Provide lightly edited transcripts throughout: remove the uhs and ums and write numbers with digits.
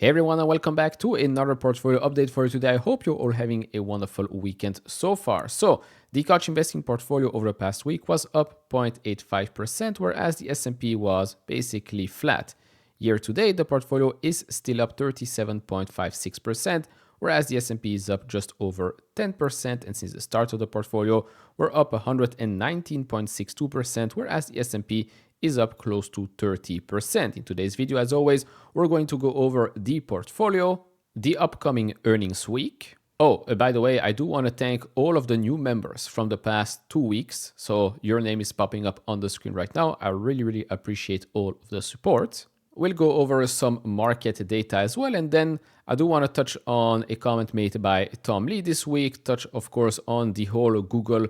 Hey everyone, and welcome back to another portfolio update for you today. I hope you're all having a wonderful weekend so far. So, the Koch investing portfolio over the past week was up 0.85%, whereas the S&P was basically flat. Year to date, the portfolio is still up 37.56%, whereas the S&P is up just over 10%, and since the start of the portfolio, we're up 119.62%, whereas the S&P is up close to 30%. In today's video, as always, we're going to go over the portfolio, the upcoming earnings week. Oh, by the way, I do want to thank all of the new members from the past 2 weeks. So your name is popping up on the screen right now. I really appreciate all of the support. We'll go over some market data as well. And then I do want to touch on a comment made by Tom Lee this week, touch, of course, on the whole Google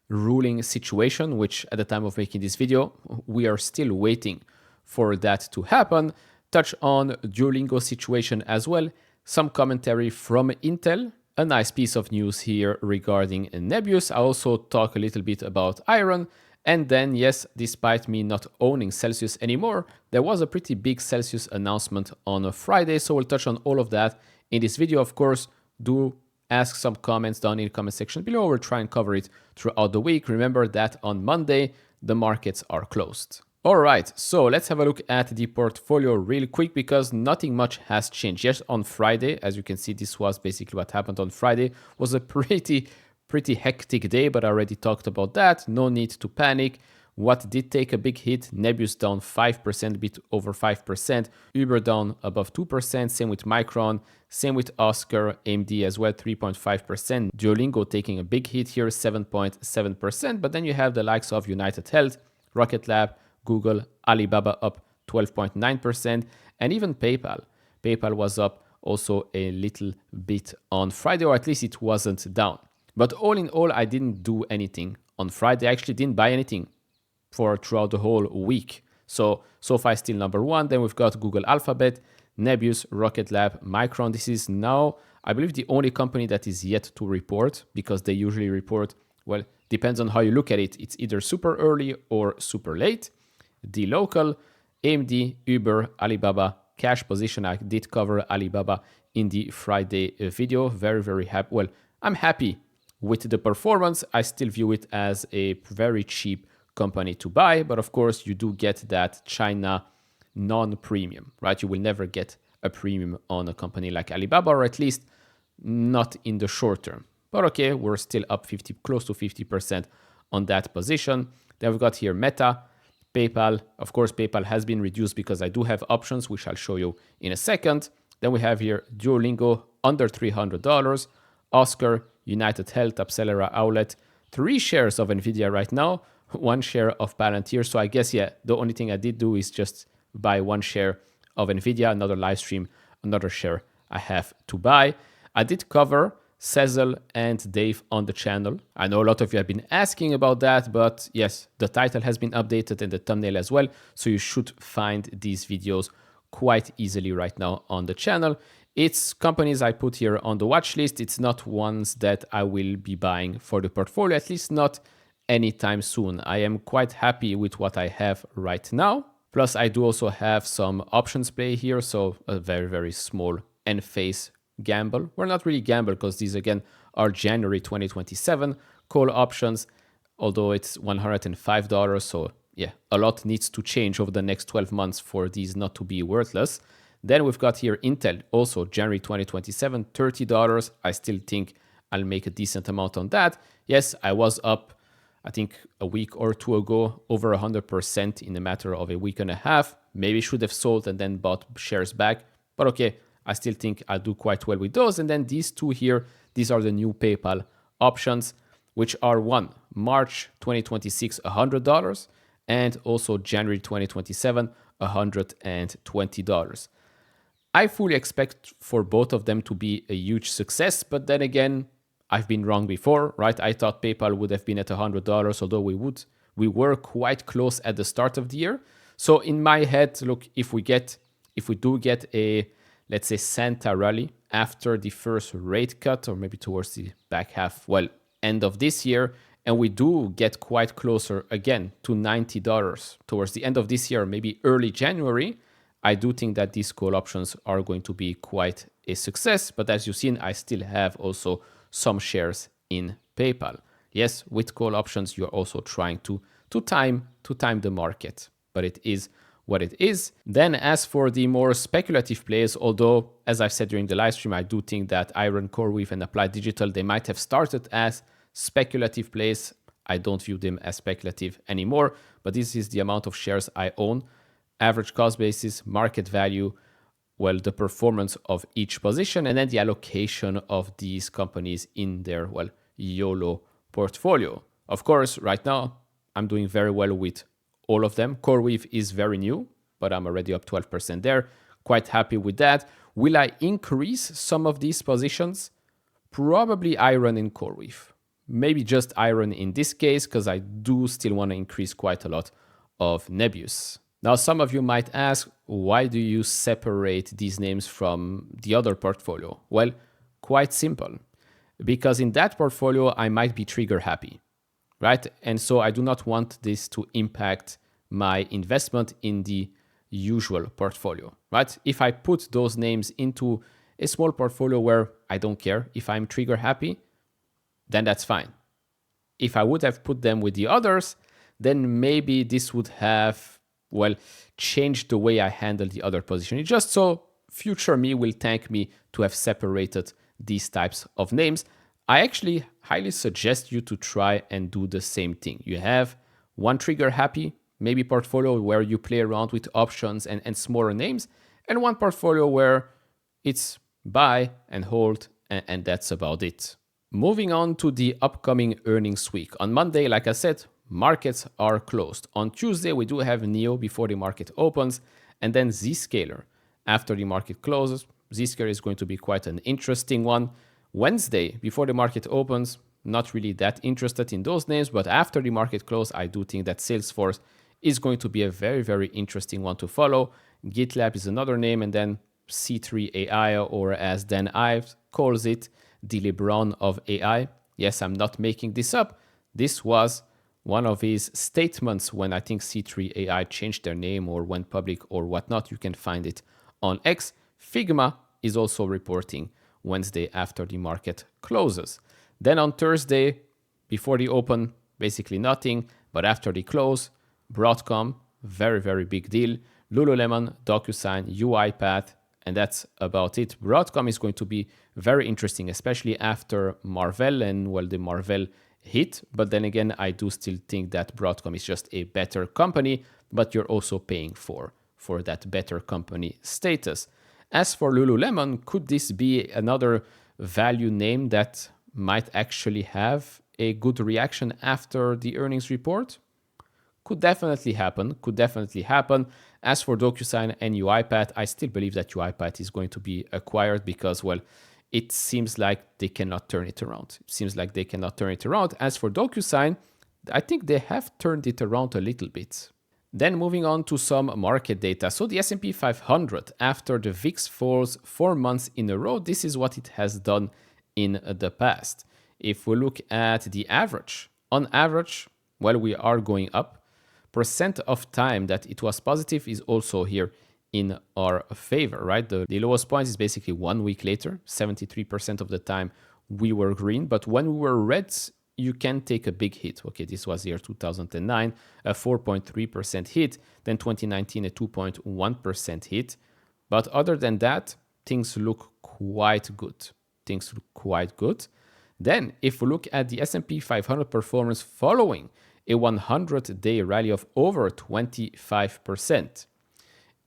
ruling situation, which at the time of making this video, we are still waiting for that to happen. Touch on Duolingo situation as well. Some commentary from Intel. A nice piece of news here regarding Nebius. I also talk a little bit about Iron. And then, yes, despite me not owning Celsius anymore, there was a pretty big Celsius announcement on a Friday. So we'll touch on all of that in this video. Of course, do ask some comments down in the comment section below. We'll try and cover it throughout the week. Remember that on Monday, the markets are closed. All right, so let's have a look at the portfolio real quick because nothing much has changed. Yes, on Friday, as you can see, this was basically what happened on Friday. Was a pretty hectic day, but I already talked about that. No need to panic. What did take a big hit? Nebius down 5%, a bit over 5%. Uber down above 2%. Same with Micron. Same with Oscar, AMD as well, 3.5%. Duolingo taking a big hit here, 7.7%. But then you have the likes of United Health, Rocket Lab, Google, Alibaba up 12.9%, and even PayPal. PayPal was up also a little bit on Friday, or at least it wasn't down. But all in all, I didn't do anything on Friday. I actually didn't buy anything for throughout the whole week. So far still number one. Then we've got Google Alphabet, Nebius, Rocket Lab, Micron. This is now, I believe, the only company that is yet to report because they usually report, well, depends on how you look at it. It's either super early or super late. The local, AMD, Uber, Alibaba, cash position. I did cover Alibaba in the Friday video. Very happy. Well, I'm happy with the performance. I still view it as a very cheap company to buy, but of course you do get that China non-premium, right? You will never get a premium on a company like Alibaba, or at least not in the short term. But okay, we're still up close to 50% on that position. Then we've got here Meta, PayPal. Of course, PayPal has been reduced because I do have options, which I'll show you in a second. Then we have here Duolingo under $300, Oscar, United Health, Upsellera, Outlet, 3 shares of Nvidia right now, 1 share of Palantir. So I guess, yeah, the only thing I did do is just buy 1 share of Nvidia, another live stream, another share I have to buy. I did cover Cecil and Dave on the channel. I know a lot of you have been asking about that, but yes, the title has been updated and the thumbnail as well. So you should find these videos quite easily right now on the channel. It's companies I put here on the watch list. It's not ones that I will be buying for the portfolio, at least not anytime soon. I am quite happy with what I have right now. Plus, I do also have some options play here, so a very small end phase gamble. Well, not really gamble because these again are January 2027 call options, although it's $105. So yeah, a lot needs to change over the next 12 months for these not to be worthless. Then we've got here Intel, also January 2027, $30. I still think I'll make a decent amount on that. Yes, I was up, I think a week or two ago, over 100% in a matter of a week and a half. Maybe should have sold and then bought shares back. But okay, I still think I'll do quite well with those. And then these two here, these are the new PayPal options, which are one, March 2026, $100, and also January 2027, $120. I fully expect for both of them to be a huge success, but then again, I've been wrong before, right? I thought PayPal would have been at $100, although we were quite close at the start of the year. So in my head, look, if we do get a, let's say, Santa rally after the first rate cut, or maybe towards the back half, well, end of this year, and we do get quite closer again to $90 towards the end of this year, maybe early January, I do think that these call options are going to be quite a success, but as you've seen, I still have also some shares in PayPal. Yes, with call options, you're also trying to time the market, but it is what it is. Then as for the more speculative plays, although as I've said during the live stream, I do think that Iron, CoreWeave, and Applied Digital, they might have started as speculative plays. I don't view them as speculative anymore, but this is the amount of shares I own. Average cost basis, market value, well, the performance of each position, and then the allocation of these companies in their, well, YOLO portfolio. Of course, right now, I'm doing very well with all of them. CoreWeave is very new, but I'm already up 12% there. Quite happy with that. Will I increase some of these positions? Probably Iron and CoreWeave. Maybe just Iron in this case, because I do still want to increase quite a lot of Nebius. Now, some of you might ask, why do you separate these names from the other portfolio? Well, quite simple. Because in that portfolio, I might be trigger happy, right? And so I do not want this to impact my investment in the usual portfolio, right? If I put those names into a small portfolio where I don't care if I'm trigger happy, then that's fine. If I would have put them with the others, then maybe this would have, well, changed the way I handle the other position. It's just so future me will thank me to have separated these types of names. I actually highly suggest you to try and do the same thing. You have one trigger happy, maybe portfolio where you play around with options and smaller names, and one portfolio where it's buy and hold, and that's about it. Moving on to the upcoming earnings week. On Monday, like I said, markets are closed. On Tuesday, we do have NEO before the market opens, and then Zscaler after the market closes. Zscaler is going to be quite an interesting one. Wednesday, before the market opens, not really that interested in those names, but after the market close, I do think that Salesforce is going to be a very, very interesting one to follow. GitLab is another name, and then C3 AI, or as Dan Ives calls it, the LeBron of AI. Yes, I'm not making this up. This was one of his statements when I think C3 AI changed their name or went public or whatnot. You can find it on X. Figma is also reporting Wednesday after the market closes. Then on Thursday, before the open, basically nothing, but after the close, Broadcom, very, very big deal. Lululemon, DocuSign, UiPath, and that's about it. Broadcom is going to be very interesting, especially after Marvell and, well, the Marvell hit. But then again, I do still think that Broadcom is just a better company, but you're also paying for that better company status. As for Lululemon, could this be another value name that might actually have a good reaction after the earnings report? Could definitely happen. As for DocuSign and UiPath, I still believe that UiPath is going to be acquired because, well, it seems like they cannot turn it around. As for DocuSign, I think they have turned it around a little bit. Then moving on to some market data. So the S&P 500, after the VIX falls 4 months in a row, this is what it has done in the past. If we look at the average, on average, well, we are going up. Percent of time that it was positive is also here in our favor, right? The lowest point is basically 1 week later. 73% of the time we were green, but when we were red, you can take a big hit. Okay, this was year 2009, a 4.3% hit, then 2019, a 2.1% hit. But other than that, things look quite good. Then if we look at the S&P 500 performance following a 100-day rally of over 25%.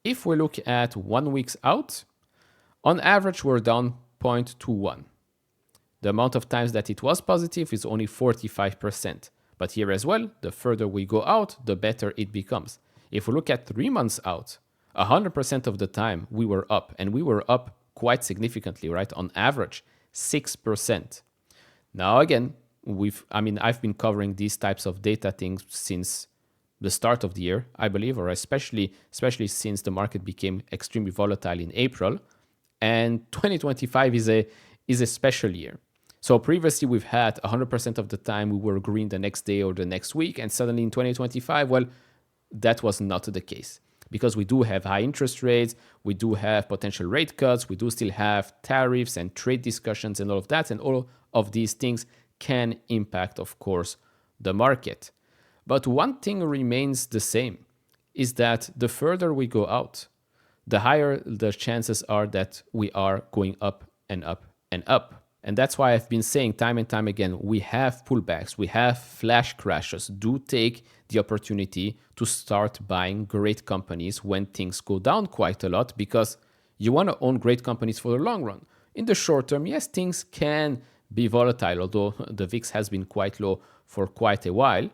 If we look at 1 week out, on average, we're down 0.21. The amount of times that it was positive is only 45%. But here as well, the further we go out, the better it becomes. If we look at 3 months out, 100% of the time we were up, and we were up quite significantly, right? On average, 6%. Now again, I've been covering these types of data things since the start of the year, I believe, or especially since the market became extremely volatile in April. And 2025 is a special year. So previously we've had 100% of the time we were green the next day or the next week, and suddenly in 2025, well, that was not the case. because we do have high interest rates, we do have potential rate cuts, we do still have tariffs and trade discussions and all of that, and all of these things can impact, of course, the market. But one thing remains the same, is that the further we go out, the higher the chances are that we are going up and up and up. And that's why I've been saying time and time again, we have pullbacks, we have flash crashes. Do take the opportunity to start buying great companies when things go down quite a lot, because you want to own great companies for the long run. In the short term, yes, things can be volatile, although the VIX has been quite low for quite a while.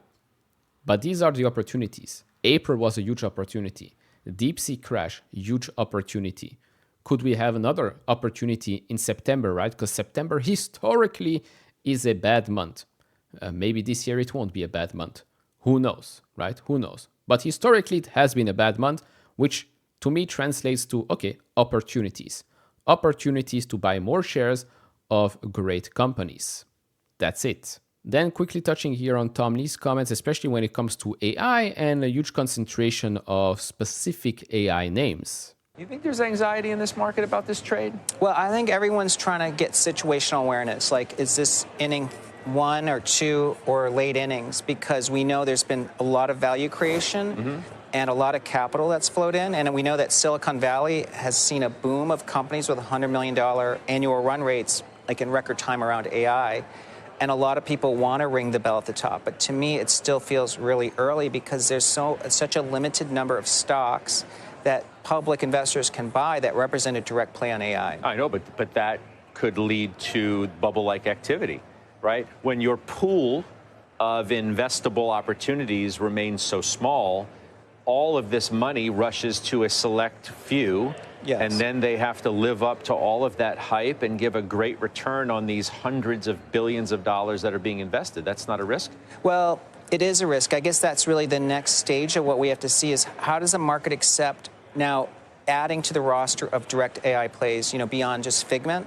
But these are the opportunities. April was a huge opportunity. Deep sea crash, huge opportunity. Could we have another opportunity in September, right? Because September historically is a bad month. Maybe this year it won't be a bad month. Who knows, right? Who knows? But historically it has been a bad month, which to me translates to, okay, opportunities. Opportunities to buy more shares of great companies. That's it. Then quickly touching here on Tom Lee's comments, especially when it comes to AI and a huge concentration of specific AI names. You think there's anxiety in this market about this trade? Well, I think everyone's trying to get situational awareness. Like, is this inning 1 or 2 or late innings? Because we know there's been a lot of value creation and a lot of capital that's flowed in. And we know that Silicon Valley has seen a boom of companies with $100 million annual run rates, like in record time around AI. And a lot of people want to ring the bell at the top. But to me, it still feels really early because there's such a limited number of stocks that public investors can buy that represent a direct play on AI. I know, but that could lead to bubble-like activity, right? When your pool of investable opportunities remains so small, all of this money rushes to a select few, yes, and then they have to live up to all of that hype and give a great return on these hundreds of billions of dollars that are being invested. That's not a risk? Well, it is a risk. I guess that's really the next stage of what we have to see is how does the market accept now adding to the roster of direct AI plays, beyond just Figment.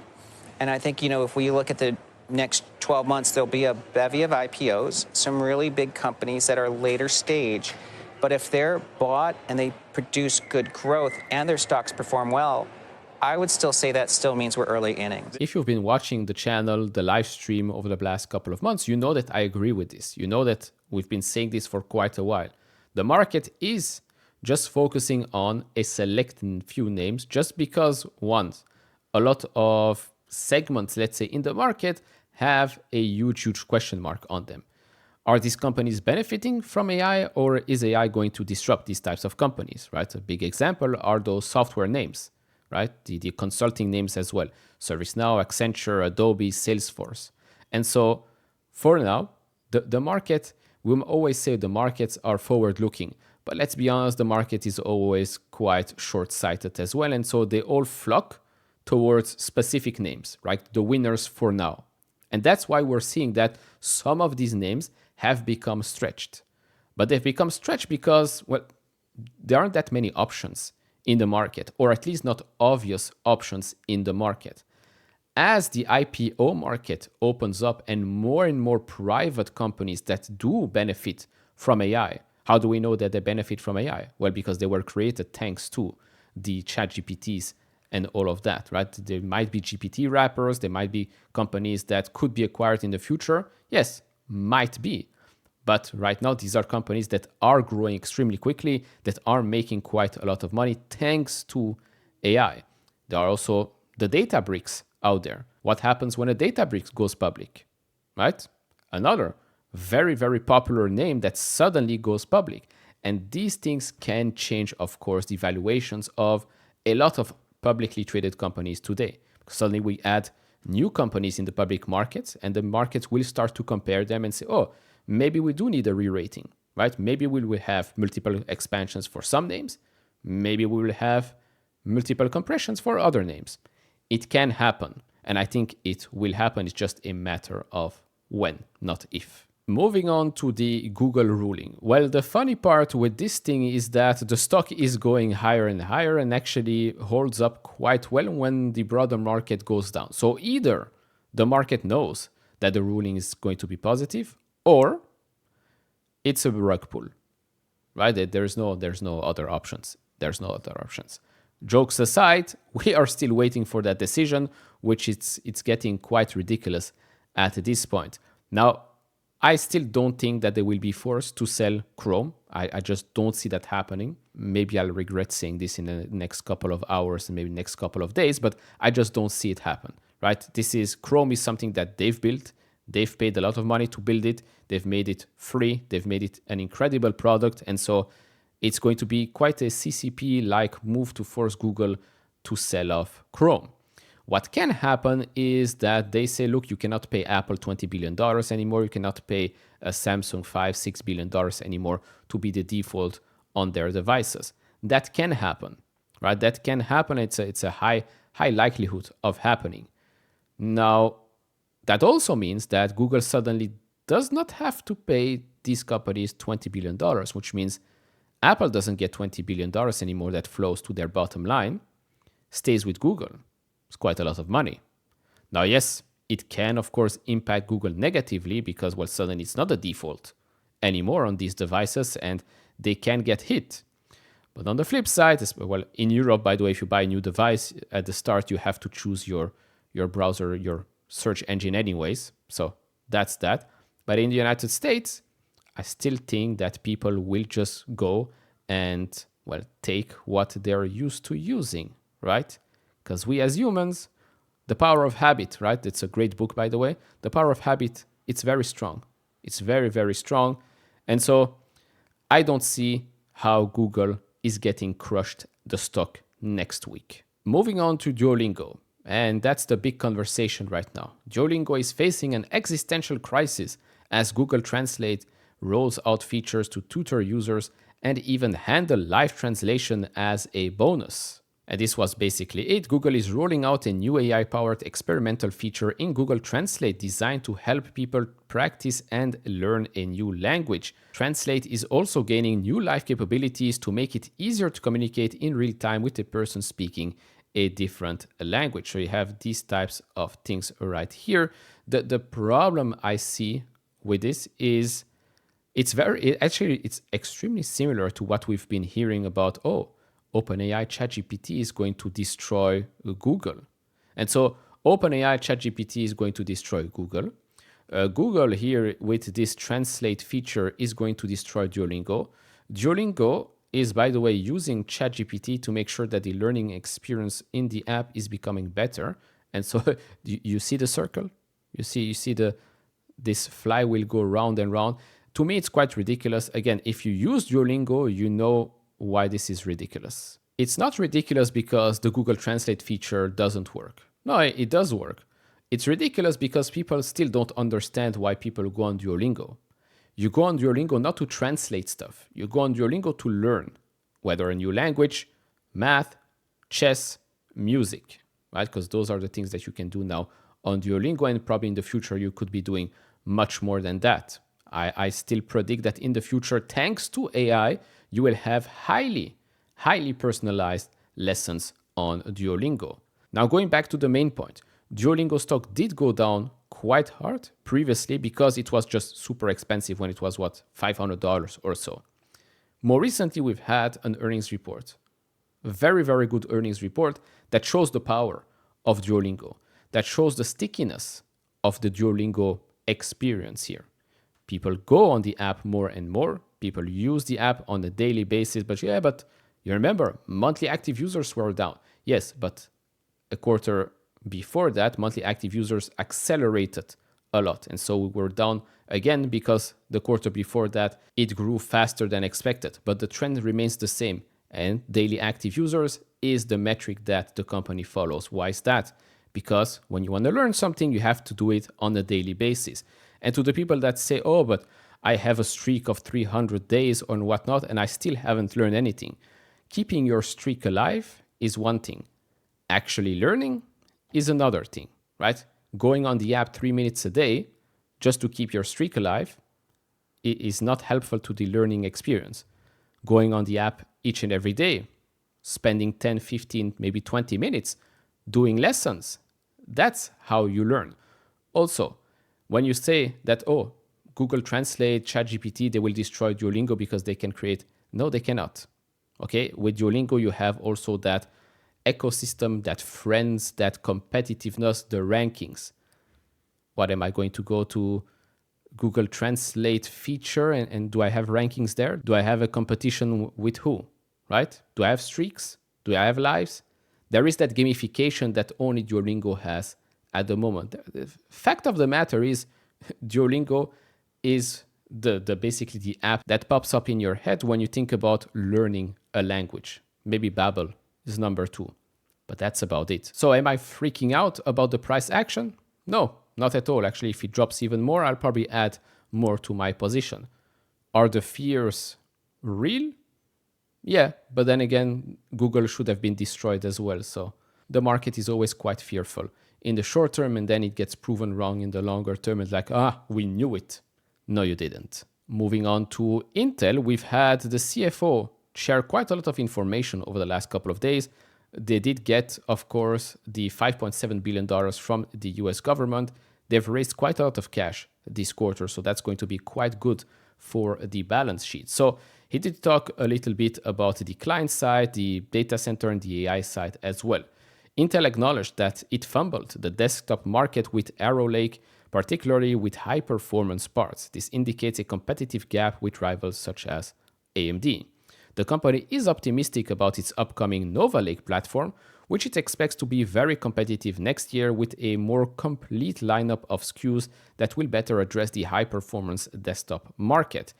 And I think, if we look at the next 12 months, there'll be a bevy of IPOs, some really big companies that are later stage. But if they're bought and they produce good growth and their stocks perform well, I would still say that still means we're early innings. If you've been watching the channel, the live stream over the last couple of months, you know that I agree with this. You know that we've been saying this for quite a while. The market is just focusing on a select few names just because, one, a lot of segments, let's say, in the market have a huge question mark on them. Are these companies benefiting from AI, or is AI going to disrupt these types of companies, right? A big example are those software names, right? The consulting names as well. ServiceNow, Accenture, Adobe, Salesforce. And so for now, the market, we always say the markets are forward-looking. But let's be honest, the market is always quite short-sighted as well. And so they all flock towards specific names, right? The winners for now. And that's why we're seeing that some of these names have become stretched. But they've become stretched because, well, there aren't that many options in the market, or at least not obvious options in the market. As the IPO market opens up and more private companies that do benefit from AI, how do we know that they benefit from AI? Well, because they were created thanks to the ChatGPTs and all of that, right? There might be GPT wrappers, there might be companies that could be acquired in the future. Yes, might be. But right now, these are companies that are growing extremely quickly, that are making quite a lot of money thanks to AI. There are also the Databricks out there. What happens when a Databricks goes public, right? Another very popular name that suddenly goes public. And these things can change, of course, the valuations of a lot of publicly traded companies today. Suddenly we add new companies in the public markets, and the markets will start to compare them and say, oh, maybe we do need a re-rating, right? Maybe we will have multiple expansions for some names. Maybe we will have multiple compressions for other names. It can happen, and I think it will happen. It's just a matter of when, not if. Moving on to the Google ruling. Well, the funny part with this thing is that the stock is going higher and higher and actually holds up quite well when the broader market goes down. So either the market knows that the ruling is going to be positive, or it's a rug pull, right? There's no other options. There's no other options. Jokes aside, we are still waiting for that decision, which it's getting quite ridiculous at this point. Now, I still don't think that they will be forced to sell Chrome. I just don't see that happening. Maybe I'll regret saying this in the next couple of hours and maybe next couple of days, but I just don't see it happen, right? Chrome is something that they've built. They've paid a lot of money to build it. They've made it free. They've made it an incredible product. And so it's going to be quite a CCP-like move to force Google to sell off Chrome. What can happen is that they say, look, you cannot pay Apple $20 billion anymore. You cannot pay Samsung $5-6 billion anymore to be the default on their devices. That can happen, right? That can happen. It's a high likelihood of happening. Now, that also means that Google suddenly does not have to pay these companies $20 billion, which means Apple doesn't get $20 billion anymore that flows to their bottom line, stays with Google. It's quite a lot of money. Now, yes, it can, of course, impact Google negatively because, well, suddenly it's not the default anymore on these devices and they can get hit. But on the flip side, well, in Europe, by the way, if you buy a new device, at the start, you have to choose your browser, your search engine anyways. So that's that. But in the United States, I still think that people will just go and, well, take what they're used to using, right? Because we as humans, The Power of Habit, right? It's a great book, by the way. The Power of Habit, it's very strong. It's very, very strong. And so I don't see how Google is getting crushed the stock next week. Moving on to Duolingo. And that's the big conversation right now. Duolingo is facing an existential crisis as Google Translate rolls out features to tutor users and even handle live translation as a bonus. And this was basically it. Google is rolling out a new AI-powered experimental feature in Google Translate designed to help people practice and learn a new language. Translate is also gaining new live capabilities to make it easier to communicate in real time with a person speaking a different language. So you have these types of things right here. The problem I see with this is it's extremely similar to what we've been hearing about, OpenAI ChatGPT is going to destroy Google. And so OpenAI ChatGPT is going to destroy Google. Google here with this translate feature is going to destroy Duolingo. Duolingo is, by the way, using ChatGPT to make sure that the learning experience in the app is becoming better. And so you see the circle? You see this flywheel go round and round. To me, it's quite ridiculous. Again, if you use Duolingo, you know why this is ridiculous. It's not ridiculous because the Google Translate feature doesn't work. No, it does work. It's ridiculous because people still don't understand why people go on Duolingo. You go on Duolingo not to translate stuff. You go on Duolingo to learn, whether a new language, math, chess, music, right? Because those are the things that you can do now on Duolingo, and probably in the future you could be doing much more than that. I still predict that in the future, thanks to AI, you will have highly personalized lessons on Duolingo. Now, going back to the main point, Duolingo stock did go down quite hard previously because it was just super expensive when it was, $500 or so. More recently, we've had an earnings report, a very, very good earnings report that shows the power of Duolingo, that shows the stickiness of the Duolingo experience here. People go on the app more and more. People use the app on a daily basis. But you remember, monthly active users were down. Yes, but a quarter before that, monthly active users accelerated a lot. And so we were down again because the quarter before that, it grew faster than expected. But the trend remains the same. And daily active users is the metric that the company follows. Why is that? Because when you want to learn something, you have to do it on a daily basis. And to the people that say, but I have a streak of 300 days or whatnot, and I still haven't learned anything. Keeping your streak alive is one thing. Actually learning is another thing, right? Going on the app 3 minutes a day just to keep your streak alive is not helpful to the learning experience. Going on the app each and every day, spending 10, 15, maybe 20 minutes doing lessons, that's how you learn. Also, when you say that, Google Translate, ChatGPT, they will destroy Duolingo because they can create... No, they cannot. Okay, with Duolingo, you have also that ecosystem, that friends, that competitiveness, the rankings. What am I going to go to Google Translate feature and do I have rankings there? Do I have a competition with who, right? Do I have streaks? Do I have lives? There is that gamification that only Duolingo has at the moment. The fact of the matter is Duolingo is the basically the app that pops up in your head when you think about learning a language. Maybe Babbel is number 2, but that's about it. So am I freaking out about the price action? No, not at all. Actually, if it drops even more, I'll probably add more to my position. Are the fears real? Yeah, but then again, Google should have been destroyed as well. So the market is always quite fearful in the short term, and then it gets proven wrong in the longer term. It's like, we knew it. No, you didn't. Moving on to Intel, we've had the CFO share quite a lot of information over the last couple of days. They did get, of course, the $5.7 billion from the US government. They've raised quite a lot of cash this quarter, so that's going to be quite good for the balance sheet. So he did talk a little bit about the client side, the data center, and the AI side as well. Intel acknowledged that it fumbled the desktop market with Arrow Lake, particularly with high-performance parts. This indicates a competitive gap with rivals such as AMD. The company is optimistic about its upcoming Nova Lake platform, which it expects to be very competitive next year with a more complete lineup of SKUs that will better address the high-performance desktop market.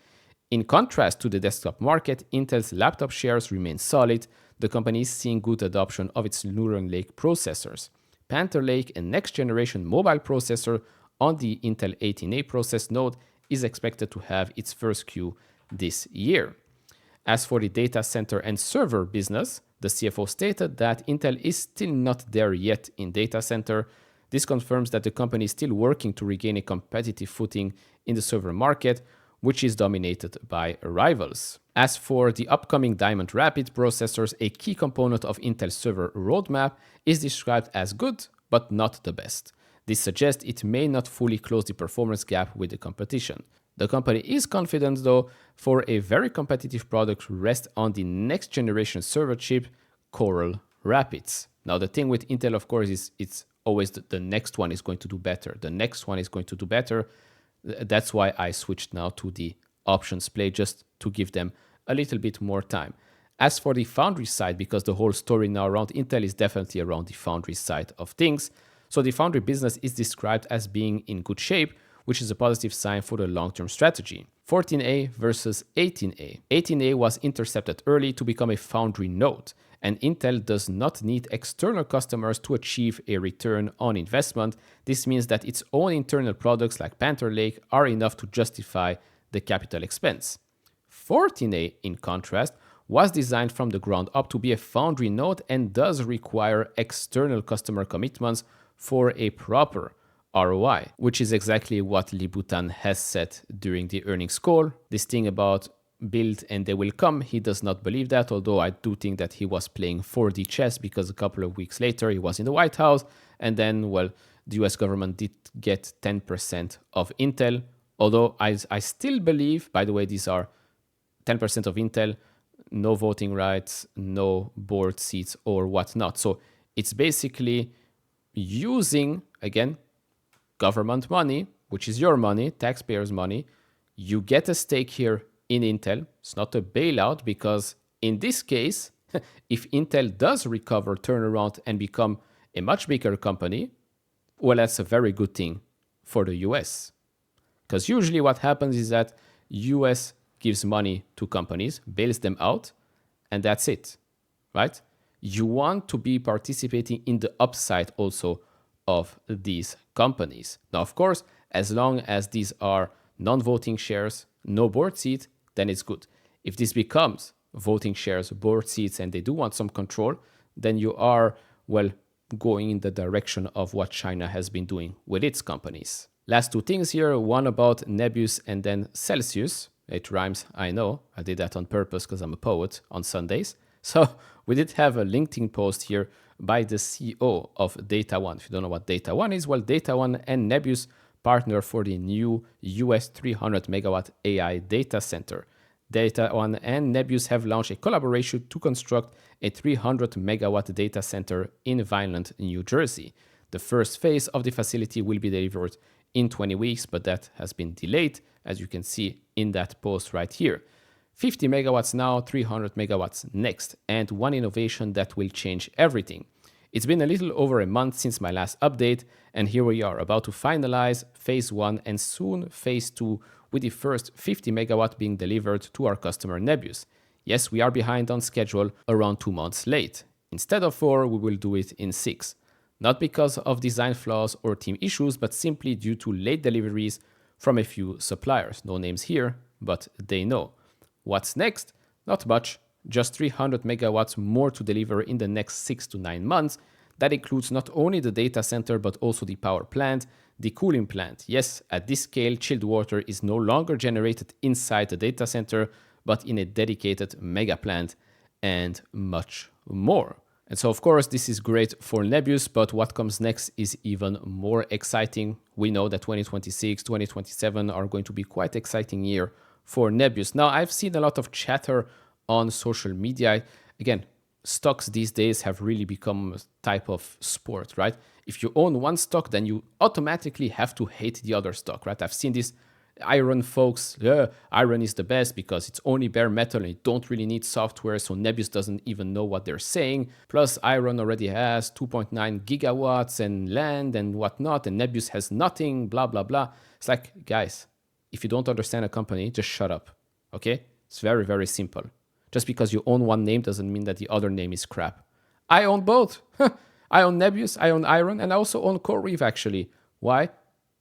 In contrast to the desktop market, Intel's laptop shares remain solid. The company is seeing good adoption of its Neural Lake processors. Panther Lake, a next-generation mobile processor on the Intel 18A process node, is expected to have its first SKU this year. As for the data center and server business, the CFO stated that Intel is still not there yet in data center. This confirms that the company is still working to regain a competitive footing in the server market, which is dominated by rivals. As for the upcoming Diamond Rapids processors, a key component of Intel's server roadmap is described as good, but not the best. This suggests it may not fully close the performance gap with the competition. The company is confident, though, for a very competitive product to rest on the next generation server chip, Coral Rapids. Now, the thing with Intel, of course, is it's always the next one is going to do better. The next one is going to do better. That's why I switched now to the options play, just to give them a little bit more time. As for the foundry side, because the whole story now around Intel is definitely around the foundry side of things. So the foundry business is described as being in good shape, which is a positive sign for the long-term strategy. 14A versus 18A. 18A was intercepted early to become a foundry node, and Intel does not need external customers to achieve a return on investment. This means that its own internal products like Panther Lake are enough to justify the capital expense. 14A, in contrast, was designed from the ground up to be a foundry node and does require external customer commitments for a proper ROI, which is exactly what Libutan has said during the earnings call. This thing about build and they will come, he does not believe that, although I do think that he was playing 4D chess because a couple of weeks later he was in the White House and then, well, the US government did get 10% of Intel, although I still believe, by the way, these are 10% of Intel, no voting rights, no board seats or whatnot. So it's basically using, again, government money, which is your money, taxpayers' money. You get a stake here in Intel. It's not a bailout because in this case, if Intel does recover, turn around and become a much bigger company, well, that's a very good thing for the US. Because usually what happens is that US gives money to companies, bails them out, and that's it, right? You want to be participating in the upside also of these companies. Now, of course, as long as these are non-voting shares, no board seat, then it's good. If this becomes voting shares, board seats, and they do want some control, then you are, well, going in the direction of what China has been doing with its companies. Last two things here, one about Nebius and then Celsius. It rhymes, I know. I did that on purpose because I'm a poet on Sundays. So we did have a LinkedIn post here by the CEO of Data One. If you don't know what Data One is, well, Data One and Nebius partner for the new US 300 megawatt AI data center. Data One and Nebius have launched a collaboration to construct a 300 megawatt data center in Vineland, New Jersey. The first phase of the facility will be delivered in 20 weeks, but that has been delayed, as you can see in that post right here. 50 megawatts now, 300 megawatts next, and one innovation that will change everything. It's been a little over a month since my last update, and here we are about to finalize phase 1 and soon phase 2, with the first 50 megawatt being delivered to our customer Nebius. Yes, we are behind on schedule, around 2 months late. Instead of 4, we will do it in 6. Not because of design flaws or team issues, but simply due to late deliveries from a few suppliers. No names here, but they know. What's next? Not much, just 300 megawatts more to deliver in the next 6 to 9 months. That includes not only the data center, but also the power plant, the cooling plant. Yes, at this scale, chilled water is no longer generated inside the data center, but in a dedicated mega plant, and much more. And so, of course, this is great for Nebius, but what comes next is even more exciting. We know that 2026, 2027 are going to be quite exciting year for Nebius. Now, I've seen a lot of chatter on social media. Again, stocks these days have really become a type of sport, right? If you own one stock, then you automatically have to hate the other stock, right? I've seen this iron folks, iron is the best because it's only bare metal and you don't really need software, so Nebius doesn't even know what they're saying. Plus, iron already has 2.9 gigawatts and land and whatnot, and Nebius has nothing, blah, blah, blah. It's like, guys, if you don't understand a company, just shut up, okay? It's very, very simple. Just because you own one name doesn't mean that the other name is crap. I own both. I own Nebius, I own Iron, and I also own CoreWeave, actually. Why?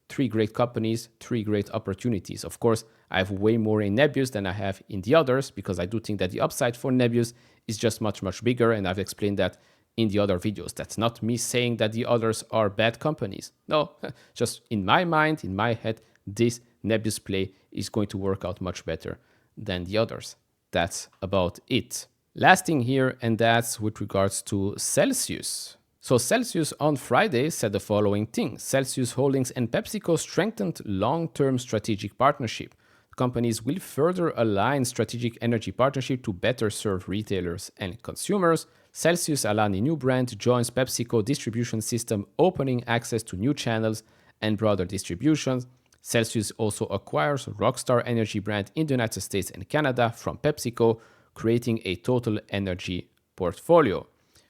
3 great companies, 3 great opportunities. Of course, I have way more in Nebius than I have in the others, because I do think that the upside for Nebius is just much, much bigger, and I've explained that in the other videos. That's not me saying that the others are bad companies. No, just in my mind, in my head, this Nebius play is going to work out much better than the others. That's about it. Last thing here, and that's with regards to Celsius. So Celsius on Friday said the following thing. Celsius Holdings and PepsiCo strengthened long-term strategic partnership. Companies will further align strategic energy partnership to better serve retailers and consumers. Celsius Alani new brand joins PepsiCo distribution system, opening access to new channels and broader distributions. Celsius also acquires Rockstar Energy brand in the United States and Canada from PepsiCo, creating a total energy portfolio.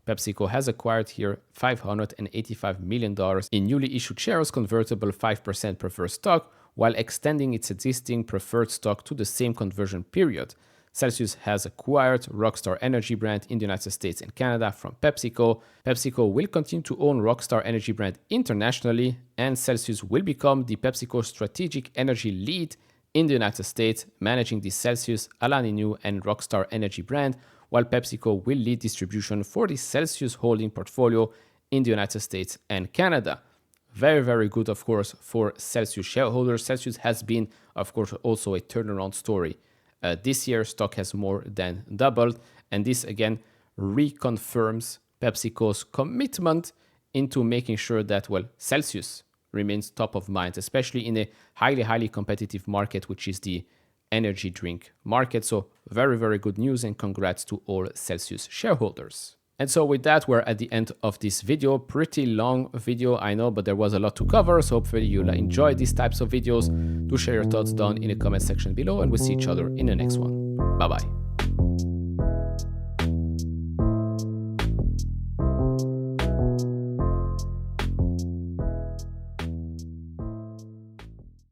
PepsiCo has acquired here $585 million in newly issued shares, convertible 5% preferred stock, while extending its existing preferred stock to the same conversion period. Celsius has acquired Rockstar Energy brand in the United States and Canada from PepsiCo. PepsiCo will continue to own Rockstar Energy brand internationally, and Celsius will become the PepsiCo strategic energy lead in the United States, managing the Celsius, Alani Nu, and Rockstar Energy brand, while PepsiCo will lead distribution for the Celsius holding portfolio in the United States and Canada. Very, very good, of course, for Celsius shareholders. Celsius has been, of course, also a turnaround story. This year, stock has more than doubled, and this again reconfirms PepsiCo's commitment into making sure that, well, Celsius remains top of mind, especially in a highly, highly competitive market, which is the energy drink market. So very, very good news, and congrats to all Celsius shareholders. And so with that, we're at the end of this video. Pretty long video, I know, but there was a lot to cover. So hopefully you'll enjoy these types of videos. Do share your thoughts down in the comment section below, and we'll see each other in the next one. Bye-bye.